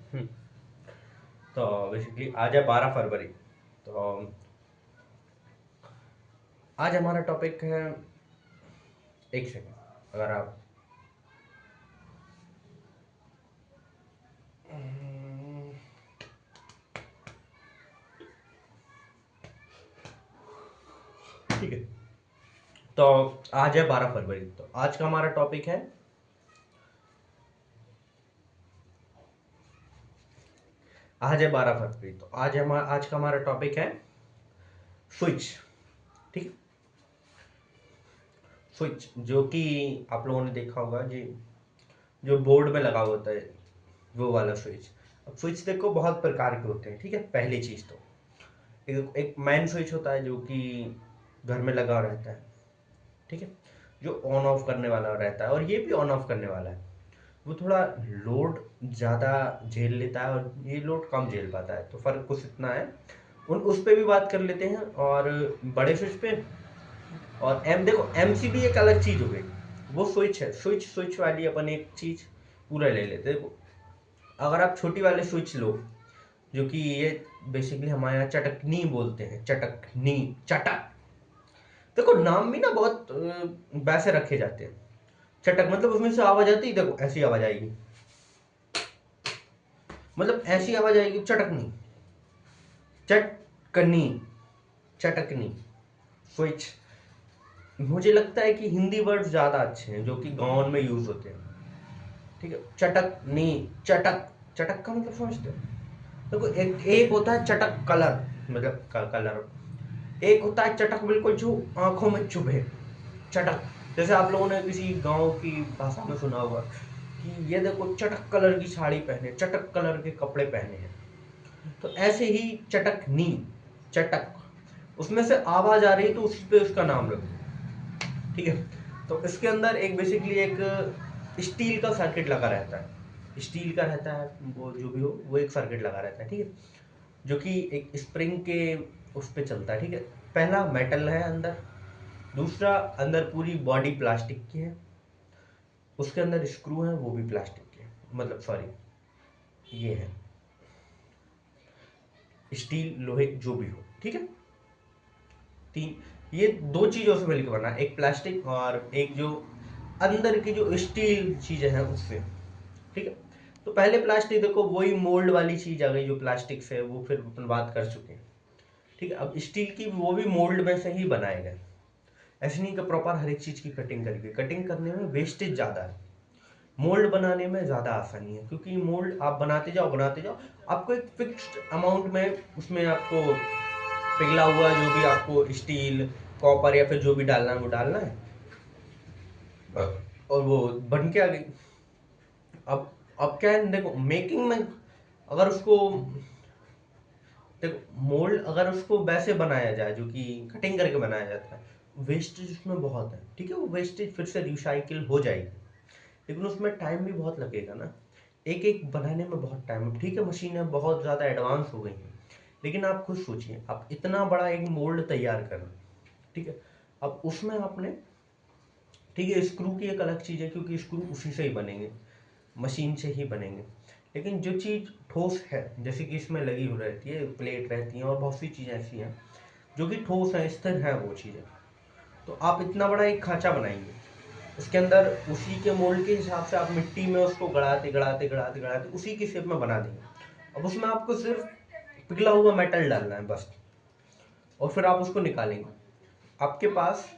हम्म, तो बेसिकली आज है 12 फरवरी। तो आज हमारा टॉपिक है, एक सेकेंड, अगर आप ठीक है। तो आज है 12 फरवरी, तो आज का हमारा टॉपिक है, आज है 12 फरवरी, तो आज का हमारा टॉपिक है स्विच। ठीक है, स्विच जो कि आप लोगों ने देखा होगा जी, जो बोर्ड में लगा होता है वो वाला स्विच। अब स्विच देखो बहुत प्रकार के होते हैं। ठीक है, पहली चीज तो एक मेन स्विच होता है जो कि घर में लगा रहता है। ठीक है, जो ऑन ऑफ करने वाला रहता है, और ये भी ऑन ऑफ करने वाला है। वो थोड़ा लोड ज़्यादा झेल लेता है और ये लोड कम झेल पाता है, तो फ़र्क कुछ इतना है। उन उस पे भी बात कर लेते हैं, और बड़े स्विच पे। और देखो एमसीबी एक अलग चीज़ हो गई, वो स्विच है। स्विच वाली अपन एक चीज़ पूरा ले लेते हैं। देखो, अगर आप छोटी वाले स्विच लो, जो कि ये बेसिकली हमारे यहाँ चटकनी बोलते हैं, चटकनी, चटक। देखो नाम भी ना बहुत वैसे रखे जाते हैं। चटक मतलब उसमें से आवाज आती है, देखो ऐसी आवाज आएगी, मतलब ऐसी आवाज आएगी, चटकनी, चटकनी, चटकनी, स्विच। मुझे लगता है कि हिंदी वर्ड ज्यादा अच्छे हैं जो कि गाँव में यूज होते हैं। ठीक है, चटकनी, चटक, चटक का मतलब समझते हो? देखो एक एक होता है चटक कलर, मतलब कलर। एक होता है चटक बिल्कुल जो आंखों में चुभे, चटक। जैसे आप लोगों ने किसी गांव की भाषा में सुना होगा कि ये देखो चटक कलर की साड़ी पहने, चटक कलर के कपड़े पहने हैं। तो ऐसे ही चटकनी, चटक, उसमें से आवाज आ रही है तो उसी पे उसका नाम रखो। ठीक है, तो इसके अंदर एक बेसिकली एक स्टील का सर्किट लगा रहता है, स्टील का रहता है, वो जो भी हो वो एक सर्किट लगा रहता है। ठीक है, जो कि एक स्प्रिंग के उस पे चलता है। ठीक है, पहला मेटल है अंदर, दूसरा अंदर पूरी बॉडी प्लास्टिक की है, उसके अंदर स्क्रू है वो भी प्लास्टिक के, मतलब सॉरी, ये है स्टील, लोहे, जो भी हो। ठीक है, तीन, ये दो चीजों से मिलकर बना है, एक प्लास्टिक और एक जो अंदर की जो स्टील चीजें हैं उससे। ठीक है, तो पहले प्लास्टिक देखो वही मोल्ड वाली चीज आ गई जो प्लास्टिक से है, वो फिर अपन बात कर चुके हैं। ठीक है, अब स्टील की वो भी मोल्ड में से ही बनाए गए। ऐसे नहीं कि प्रॉपर हर एक चीज की कटिंग करके, कटिंग करने में वेस्टेज ज्यादा है, मोल्ड बनाने में ज़्यादा आसानी है, क्योंकि मोल्ड आप बनाते जाओ बनाते जाओ, आपको एक फिक्स्ड अमाउंट में उसमें आपको पिघला हुआ जो भी आपको स्टील, कॉपर या फिर जो भी डालना है वो डालना है, और वो बन के आ गई। अब क्या है, देखो मेकिंग में अगर उसको, देखो मोल्ड अगर उसको वैसे बनाया जाए जो कि कटिंग करके बनाया जाता है, वेस्टेज उसमें बहुत है। ठीक है, वो वेस्टेज फिर से रिसाइकिल हो जाएगी, लेकिन उसमें टाइम भी बहुत लगेगा ना, एक एक बनाने में बहुत टाइम। ठीक है, मशीनें बहुत ज़्यादा एडवांस हो गई हैं, लेकिन आप खुद सोचिए, आप इतना बड़ा एक मोल्ड तैयार करना। ठीक है, अब उसमें आपने, ठीक है स्क्रू की एक अलग चीज़ है, क्योंकि स्क्रू उसी से ही बनेंगे, मशीन से ही बनेंगे। लेकिन जो चीज़ ठोस है, जैसे कि इसमें लगी हुई रहती है, प्लेट रहती हैं और बहुत सी चीज़ें ऐसी हैं जो कि ठोस है, स्थिर है वो चीज़ें। तो आप इतना बड़ा एक खांचा बनाएंगे, उसके अंदर उसी के मोल्ड के हिसाब से आप मिट्टी में उसको गड़ाते गड़ाते गड़ाते गड़ाते उसी की शेप में बना देंगे। अब उसमें आपको सिर्फ पिघला हुआ मेटल डालना है बस, और फिर आप उसको निकालेंगे। आपके पास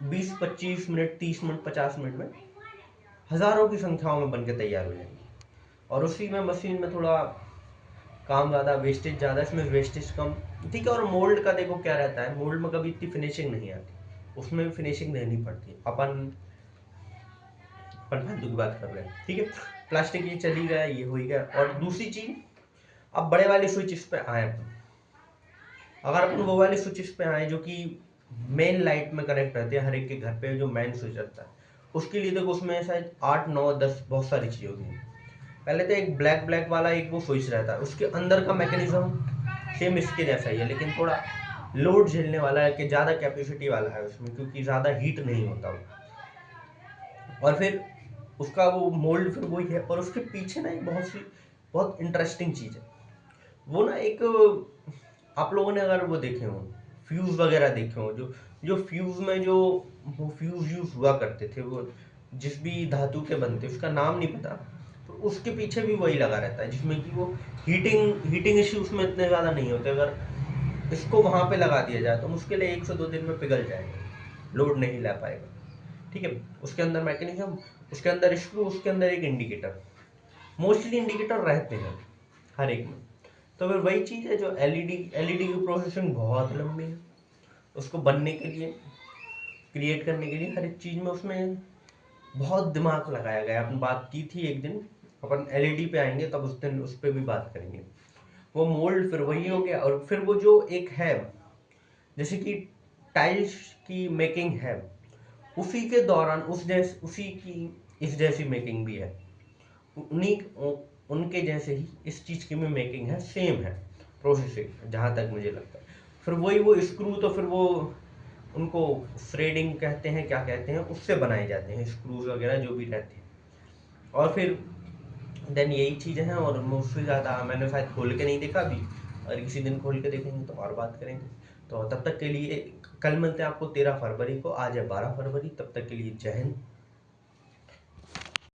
20-25 मिनट, 30 मिनट, 50 मिनट में हजारों की संख्याओं में बनके तैयार हो जाएंगे। और उसी में मशीन में थोड़ा काम ज़्यादा, वेस्टेज ज़्यादा, इसमें वेस्टेज कम। ठीक है, और मोल्ड का देखो क्या रहता है, मोल्ड में कभी इतनी फिनिशिंग नहीं आती, उसमें भी फिनिशिंग देनी पड़ती है। अपन फालतू की बात कर रहे हैं। ठीक है, प्लास्टिक ये चली गया, ये हो ही गया। और दूसरी चीज, अब बड़े वाले स्विच इस पे आए अपन, अगर अपन वो वाले स्विच इस पे आए जो कि मेन लाइट में कनेक्ट रहते हैं, हर एक के घर पे जो मेन स्विच रहता है, उसके लिए देखो उसमें शायद 8 9 10 बहुत सारी चीजें होती हैं। पहले तो एक ब्लैक ब्लैक वाला एक वो स्विच रहता है, उसके अंदर का मैकेनिज्म सेम इसके जैसा ही है, लेकिन थोड़ा लोड झेलने वाला है, कि ज़्यादा कैपेसिटी वाला है उसमें, क्योंकि ज़्यादा हीट नहीं होता वो। और फिर उसका वो मोल्ड फिर वही है, और उसके पीछे ना एक बहुत सी बहुत इंटरेस्टिंग चीज़ है वो ना। एक आप लोगों ने अगर वो देखे हो फ्यूज वगैरह देखे हो, जो जो फ्यूज में जो वो फ्यूज यूज हुआ करते थे, वो जिस भी धातु के बनते उसका नाम नहीं पता, तो उसके पीछे भी वही लगा रहता है, जिसमें कि वो हीटिंग इश्यू उसमें इतने ज़्यादा नहीं होते। अगर इसको वहां पे लगा दिया जाए तो मुश्किल है 1 से 2 दिन में पिघल जाएगा, लोड नहीं ला पाएगा। ठीक है, उसके अंदर मैकेनिज्म, उसके अंदर स्क्रू, उसके अंदर एक इंडिकेटर, मोस्टली इंडिकेटर रहते हैं हर एक में। तो फिर वही चीज़ है जो एलईडी की प्रोसेसिंग बहुत लंबी है, उसको बनने के लिए, क्रिएट करने के लिए हर एक चीज़ में उसमें बहुत दिमाग लगाया गया। अपन बात की थी एक दिन, अपन एलईडी पे आएंगे तब उस दिन उस पर भी बात करेंगे। वो मोल्ड फिर वही हो गया, और फिर वो जो एक है जैसे कि टाइल्स की मेकिंग है, उसी के दौरान उसी की इस जैसी मेकिंग भी है, उन्हीं उनके जैसे ही इस चीज़ की भी मेकिंग है, सेम है प्रोसेसिंग जहाँ तक मुझे लगता है। फिर वही वो स्क्रू, तो फिर वो उनको थ्रेडिंग कहते हैं, क्या कहते हैं, उससे बनाए जाते हैं स्क्रूज वगैरह जो भी रहते हैं। और फिर देन यही चीज़ें हैं, और उससे ज़्यादा मैंने शायद खोल के नहीं देखा अभी, और किसी दिन खोल के देखेंगे तो और बात करेंगे। तो तब तक के लिए कल मिलते हैं आपको 13 फरवरी को, आज है 12 फरवरी। तब तक के लिए जय हिंद।